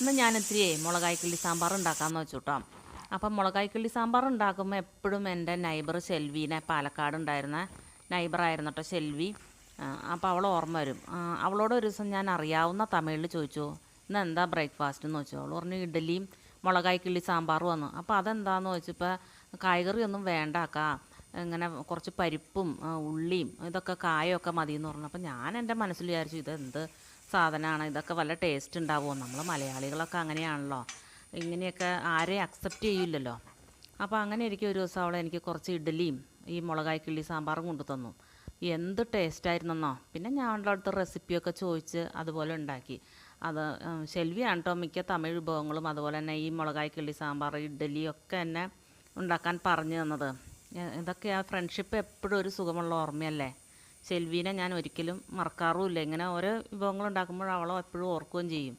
ഇന്ന് ഞാൻ ഇത്തിരി മുളകായി കിള്ളി സാമ്പാർ ഉണ്ടാക്കാമെന്ന് വെച്ചു കേട്ടോ. അപ്പം മുളകായി കിള്ളി സാമ്പാർ ഉണ്ടാക്കുമ്പോൾ എപ്പോഴും എൻ്റെ നൈബർ ഷെൽവീനെ പാലക്കാട് ഉണ്ടായിരുന്ന നൈബറായിരുന്നു കേട്ടോ ഷെൽവി. അപ്പോൾ അവൾ ഓർമ്മ വരും. അവളോട് ഒരു ദിവസം ഞാൻ അറിയാവുന്ന തമിഴിൽ ചോദിച്ചു, ഇന്ന് എന്താ ബ്രേക്ക്ഫാസ്റ്റ് എന്ന് ചോദിച്ചു. അവൾ പറഞ്ഞു ഇഡ്ഡലിയും മുളകായി കിള്ളി സാമ്പാറും വന്നു. അപ്പോൾ അതെന്താണെന്ന് ചോദിച്ചപ്പോൾ കായ്കറിയൊന്നും വേണ്ടാക്കാ, ഇങ്ങനെ കുറച്ച് പരിപ്പും ഉള്ളിയും ഇതൊക്കെ കായൊക്കെ മതി എന്ന് പറഞ്ഞു. അപ്പോൾ ഞാൻ എൻ്റെ മനസ്സിൽ വിചാരിച്ചു ഇതെന്ത് സാധനമാണ്, ഇതൊക്കെ വല്ല ടേസ്റ്റ് ഉണ്ടാവുമോ, നമ്മൾ മലയാളികളൊക്കെ അങ്ങനെയാണല്ലോ, ഇങ്ങനെയൊക്കെ ആരെയും അക്സെപ്റ്റ് ചെയ്യില്ലല്ലോ. അപ്പോൾ അങ്ങനെ ഇരിക്കും ഒരു ദിവസം അവൾ എനിക്ക് കുറച്ച് ഇഡ്ഡലിയും ഈ മുളകായി കിള്ളി സാമ്പാറും കൊണ്ടു തന്നു. എന്ത് ടേസ്റ്റായിരുന്നെന്നോ. പിന്നെ ഞാൻ അവളുടെ അടുത്ത് റെസിപ്പിയൊക്കെ ചോദിച്ച് അതുപോലെ ഉണ്ടാക്കി. അത് ഷെൽവിയാണ് കേട്ടോ മിക്ക തമിഴ് വിഭവങ്ങളും അതുപോലെ തന്നെ ഈ മുളകായി കിള്ളി സാമ്പാർ ഇഡ്ഡലിയൊക്കെ എന്നെ ഉണ്ടാക്കാൻ പറഞ്ഞു തന്നത്. ഇതൊക്കെ ആ ഫ്രണ്ട്ഷിപ്പ് എപ്പോഴും ഒരു സുഖമുള്ള ഓർമ്മയല്ലേ. ഷെൽവീനെ ഞാൻ ഒരിക്കലും മറക്കാറുമില്ല. ഇങ്ങനെ ഓരോ വിഭവങ്ങൾ ഉണ്ടാക്കുമ്പോൾ അവളോ എപ്പോഴും ഓർക്കുകയും ചെയ്യും.